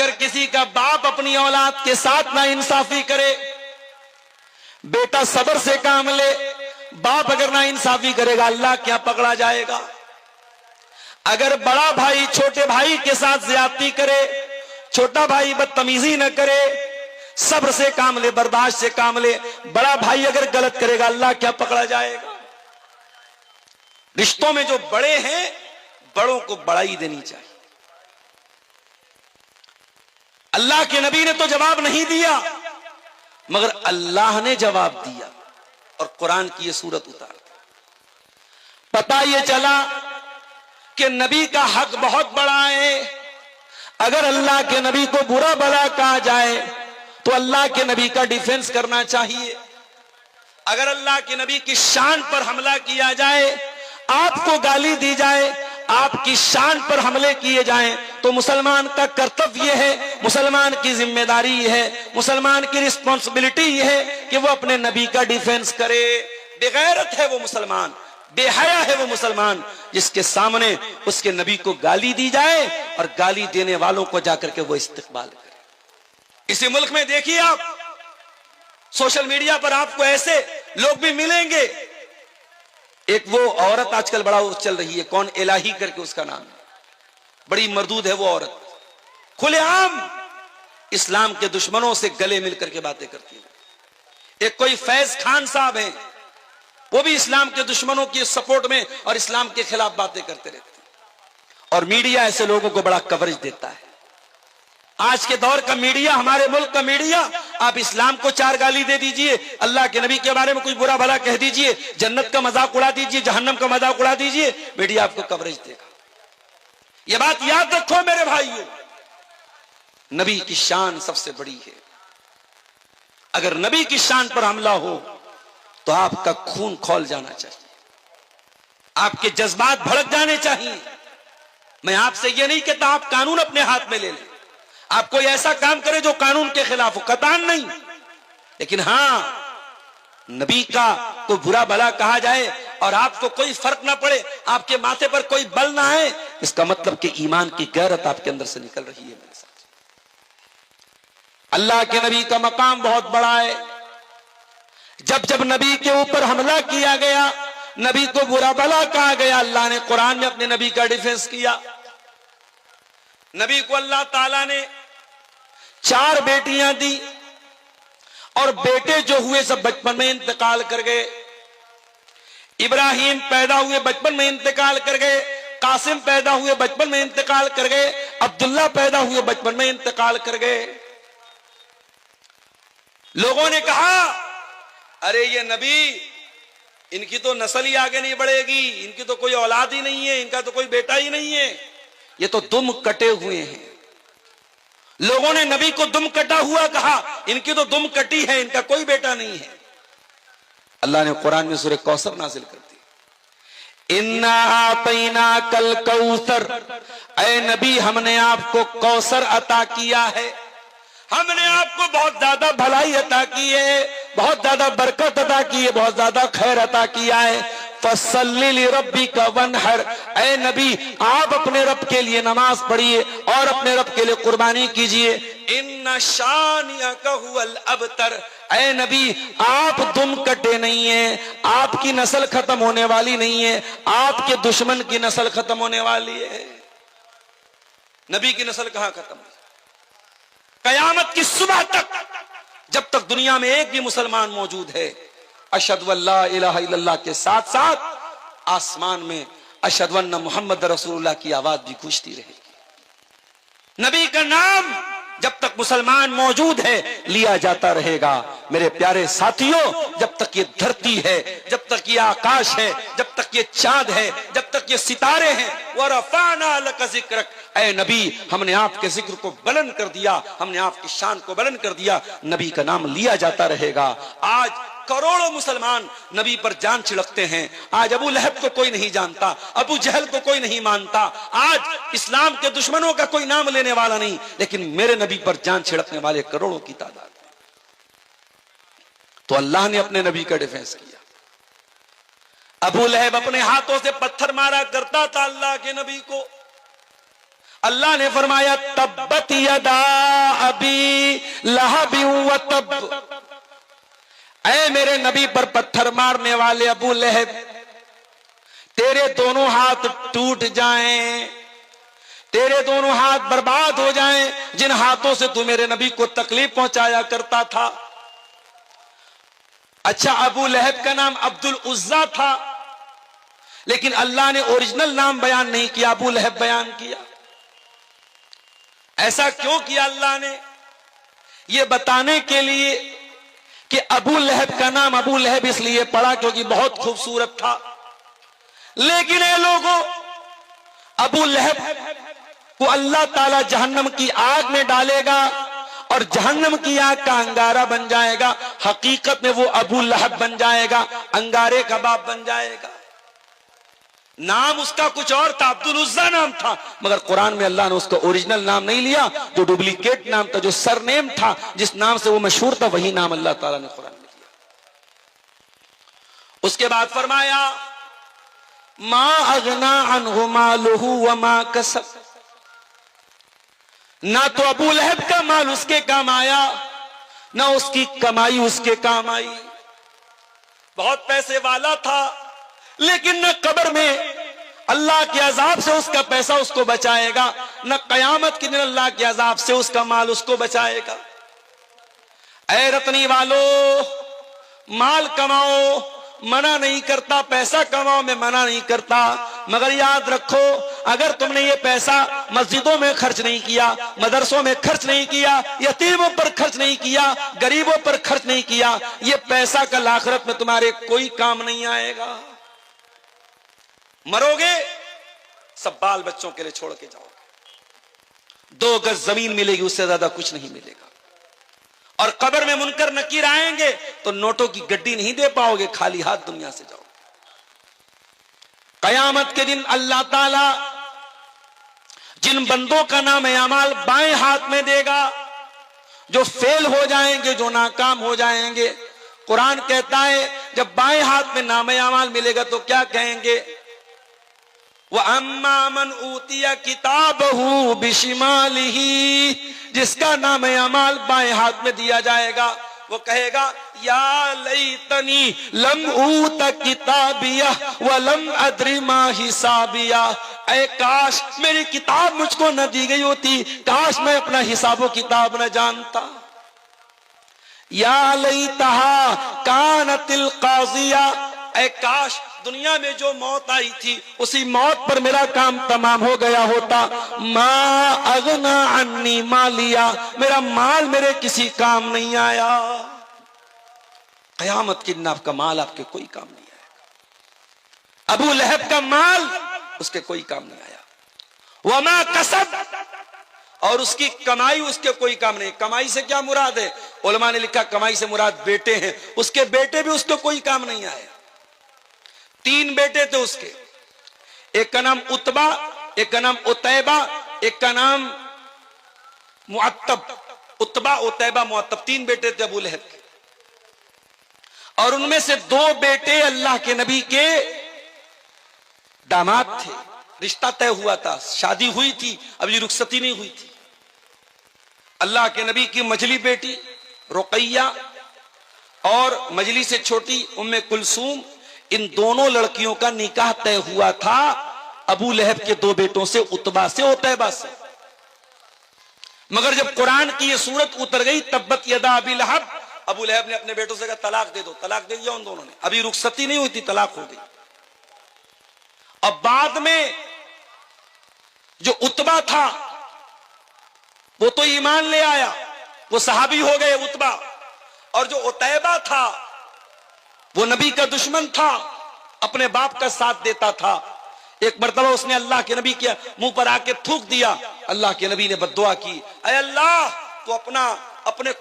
अगर किसी का बाप अपनी औलाद के साथ ना इंसाफी करे, बेटा सब्र से काम ले, बाप अगर ना इंसाफी करेगा अल्लाह क्या पकड़ा जाएगा। अगर बड़ा भाई छोटे भाई के साथ ज्यादती करे, छोटा भाई बदतमीजी न करे, सब्र से काम ले, बर्दाश्त से काम ले, बड़ा भाई अगर गलत करेगा अल्लाह क्या पकड़ा जाएगा। रिश्तों में जो बड़े हैं बड़ों को बड़ाई देनी चाहिए। अल्लाह के नबी ने तो जवाब नहीं दिया, मगर अल्लाह ने जवाब दिया और कुरान की ये सूरत उतार। पता ये चला कि नबी का हक बहुत बड़ा है। अगर अल्लाह के नबी को बुरा भला कहा जाए तो अल्लाह के नबी का डिफेंस करना चाहिए। अगर अल्लाह के नबी की शान पर हमला किया जाए, आपको गाली दी जाए, आपकी शान पर हमले किए जाएं, तो मुसलमान का कर्तव्य है, मुसलमान की जिम्मेदारी है, मुसलमान की रिस्पॉन्सिबिलिटी है कि वो अपने नबी का डिफेंस करे। बेगैरत है वो मुसलमान, बेहया है वो मुसलमान जिसके सामने उसके नबी को गाली दी जाए और गाली देने वालों को जाकर के वो इस्तेकबाल करे। इसी मुल्क में देखिए आप, सोशल मीडिया पर आपको ऐसे लोग भी मिलेंगे। एक वो औरत आजकल बड़ा चल रही है, कौन इलाही करके उसका नाम है, बड़ी मरदूद है वो औरत, खुलेआम इस्लाम के दुश्मनों से गले मिलकर के बातें करती है। एक कोई फैज खान साहब हैं, वो भी इस्लाम के दुश्मनों की सपोर्ट में और इस्लाम के खिलाफ बातें करते रहते हैं और मीडिया ऐसे लोगों को बड़ा कवरेज देता है। आज के दौर का मीडिया, हमारे मुल्क का मीडिया, आप इस्लाम को चार गाली दे दीजिए, अल्लाह के नबी के बारे में कुछ बुरा भला कह दीजिए, जन्नत का मजाक उड़ा दीजिए, जहन्नम का मजाक उड़ा दीजिए, मीडिया आपको कवरेज देगा। यह बात याद रखो मेरे भाइयों, नबी की शान सबसे बड़ी है। अगर नबी की शान पर हमला हो तो आपका खून खौल जाना चाहिए, आपके जज्बात भड़क जाने चाहिए। मैं आपसे यह नहीं कहता आप कानून अपने हाथ में ले लें, आप कोई ऐसा काम करें जो कानून के खिलाफ हो, कतान नहीं, लेकिन हां नबी का कोई बुरा भला कहा जाए और आपको कोई फर्क ना पड़े, आपके माथे पर कोई बल ना आए, इसका मतलब कि ईमान की गैरत आपके अंदर से निकल रही है मेरे साथ। अल्लाह के नबी का मकाम बहुत बड़ा है। जब जब नबी के ऊपर हमला किया गया, नबी को बुरा भला कहा गया, अल्लाह ने कुरान में अपने नबी का डिफेंस किया। नबी को अल्लाह ताला ने 4 बेटियां दी और बेटे जो हुए सब बचपन में इंतकाल कर गए। इब्राहिम पैदा हुए बचपन में इंतकाल कर गए, कासिम पैदा हुए बचपन में इंतकाल कर गए, अब्दुल्ला पैदा हुए बचपन में इंतकाल कर गए। लोगों ने कहा अरे ये नबी, इनकी तो नस्ल ही आगे नहीं बढ़ेगी, इनकी तो कोई औलाद ही नहीं है, इनका तो कोई बेटा ही नहीं है, ये तो दुम कटे हुए हैं। लोगों ने नबी को दुम कटा हुआ कहा, इनकी तो दुम कटी है, इनका कोई बेटा नहीं है। अल्लाह ने कुरान में सूरह कौसर नाजिल कर दी, इन्ना आतैना कल कौसर, ऐ नबी हमने आपको कौसर अता किया है, हमने आपको बहुत ज्यादा भलाई अता की है, बहुत ज्यादा बरकत अता की है, बहुत ज्यादा खैर अता किया है। फसल्ली लिरब्बिका वनहर, ऐ नबी आप अपने रब के लिए नमाज पढ़िए और अपने रब के लिए कुर्बानी कीजिए। इन्ना शानियका हुवल अबतर, ऐ नबी आप दुम कटे नहीं है, आपकी नस्ल खत्म होने वाली नहीं है, आपके दुश्मन की नस्ल खत्म होने वाली है। नबी की नस्ल कहां खत्म है? कयामत की सुबह तक, जब तक दुनिया में एक भी मुसलमान मौजूद है, अशहदु अल्ला इलाहा इल्लल्लाह के साथ साथ आसमान में अशहदु अन्ना मुहम्मद रसूलुल्लाह की आवाज भी गूंजती रहेगी। नबी का नाम जब तक मुसलमान मौजूद है लिया जाता रहेगा। मेरे प्यारे साथियों, जब तक ये धरती है, जब तक ये आकाश है, जब तक ये चांद है, जब तक ये सितारे हैं, वरफ़अना लका ज़िक्रक, ऐ नबी हमने आपके जिक्र को बुलंद कर दिया, हमने आपकी शान को बुलंद कर दिया, नबी का नाम लिया जाता रहेगा। आज करोड़ों मुसलमान नबी पर जान छिड़कते हैं। आज अबू लहब को कोई नहीं जानता, अबू जहल को कोई नहीं मानता, आज इस्लाम के दुश्मनों का कोई नाम लेने वाला नहीं, लेकिन मेरे नबी पर जान छिड़कने वाले करोड़ों की तादाद में। तो अल्लाह ने अपने नबी का डिफेंस किया। अबू लहब अपने हाथों से पत्थर मारा करता था अल्लाह के नबी को, अल्लाह ने फरमाया तब्बत यदा अबी लहब व तब, ऐ मेरे नबी पर पत्थर मारने वाले अबू लहब, तेरे दोनों हाथ टूट जाएं, तेरे दोनों हाथ बर्बाद हो जाएं जिन हाथों से तू मेरे नबी को तकलीफ पहुंचाया करता था। अच्छा, अबू लहब का नाम अब्दुल उज्जा था, लेकिन अल्लाह ने ओरिजिनल नाम बयान नहीं किया, अबू लहब बयान किया। ऐसा क्यों किया अल्लाह ने? यह बताने के लिए कि अबू लहब का नाम अबू लहब इसलिए पड़ा क्योंकि बहुत खूबसूरत था। लेकिन ये लोगों, अबू लहब को अल्लाह ताला जहन्नम की आग में डालेगा और जहन्नम की आग का अंगारा बन जाएगा। हकीकत में वो अबू लहब बन जाएगा, अंगारे का बाप बन जाएगा। नाम उसका कुछ और था, अब्दुल उज्जा नाम था, मगर कुरान में अल्लाह ने उसका ओरिजिनल नाम नहीं लिया, जो डुप्लीकेट नाम था, जो सरनेम था, जिस नाम से वो मशहूर था, वही नाम अल्लाह ताला ने कुरान में दिया। उसके बाद फरमाया मा अगना अन्हु मालुहु व मा कसब, ना तो अबू लहब का माल उसके काम आया, ना उसकी कमाई उसके काम आई। बहुत पैसे वाला था, लेकिन न कब्र में अल्लाह के अजाब से उसका पैसा उसको बचाएगा, न कयामत के दिन अल्लाह के अजाब से उसका माल उसको बचाएगा। ऐ रतनी वालों, माल कमाओ मना नहीं करता, पैसा कमाओ मैं मना नहीं करता, मगर याद रखो अगर तुमने ये पैसा मस्जिदों में खर्च नहीं किया, मदरसों में खर्च नहीं किया, यतीमों पर खर्च नहीं किया, गरीबों पर खर्च नहीं किया, ये पैसा कल आखिरत में तुम्हारे कोई काम नहीं आएगा। मरोगे सब बाल बच्चों के लिए छोड़ के जाओगे, 2 गज जमीन मिलेगी, उससे ज्यादा कुछ नहीं मिलेगा। और कब्र में मुनकर नकीर आएंगे तो नोटों की गड्डी नहीं दे पाओगे, खाली हाथ दुनिया से जाओगे। कयामत के दिन अल्लाह ताला जिन बंदों का नाम अमाल बाएं हाथ में देगा, जो फेल हो जाएंगे, जो नाकाम हो जाएंगे, कुरान कहता है जब बाएं हाथ में नाम अमाल मिलेगा तो क्या कहेंगे? वह अम्मा मन ऊतिया किताबहू बिशिमालिही, जिसका नाम अमाल बाएं हाथ में दिया जाएगा वो कहेगा या लैतनी लम ऊत किताबिया व लम अद्री मा हिसाबिया, ऐ काश मेरी किताब मुझको न दी गई होती, काश मैं अपना हिसाबो किताब न जानता। या लैतहा कानतिल काजिया, ऐ काश दुनिया में जो मौत आई थी उसी मौत पर मेरा काम तमाम हो गया होता। मा अगना अन्नी मालिया, मेरा माल मेरे किसी काम नहीं आया। कयामत के दिन आपका माल आपके कोई काम नहीं आएगा। अबू लहब का माल उसके कोई काम नहीं आया। वमा कसब, और उसकी कमाई उसके कोई काम नहीं। कमाई से क्या मुराद है? उलमा ने लिखा कमाई से मुराद बेटे हैं, उसके बेटे भी उसके कोई काम नहीं आए। 3 बेटे थे उसके, एक का नाम उतबा, एक का नाम उतैबा, एक का नाम मुअत्तब। उतबा, उतैबा, मुअत्तब 3 बेटे थे अबू लहब के, और उनमें से 2 बेटे अल्लाह के नबी के दामाद थे। रिश्ता तय हुआ था, शादी हुई थी, अभी रुखसती नहीं हुई थी। अल्लाह के नबी की मजली बेटी रुकैया और मजली से छोटी उम्मे कुलसूम, इन दोनों लड़कियों का निकाह तय हुआ था अबू लहब के 2 बेटों से, उतबा से, उतैबा से। मगर जब कुरान की ये सूरत उतर गई तब्बत यदा अबी लहब, अबू लहब ने अपने बेटों से कहा तलाक दे दो। तलाक दे दिया उन दोनों ने, अभी रुखसती नहीं हुई थी, तलाक हो गई। अब बाद में जो उतबा था वो तो ईमान ले आया, वो सहाबी हो गए उतबा, और जो उतैबा था वो नबी का दुश्मन था, अपने बाप का साथ देता था। एक मर्तबा उसने अल्लाह के नबी के मुंह पर आके थूक दिया, अल्लाह के नबी ने बद्दुआ की, ऐ अल्लाह तो अपने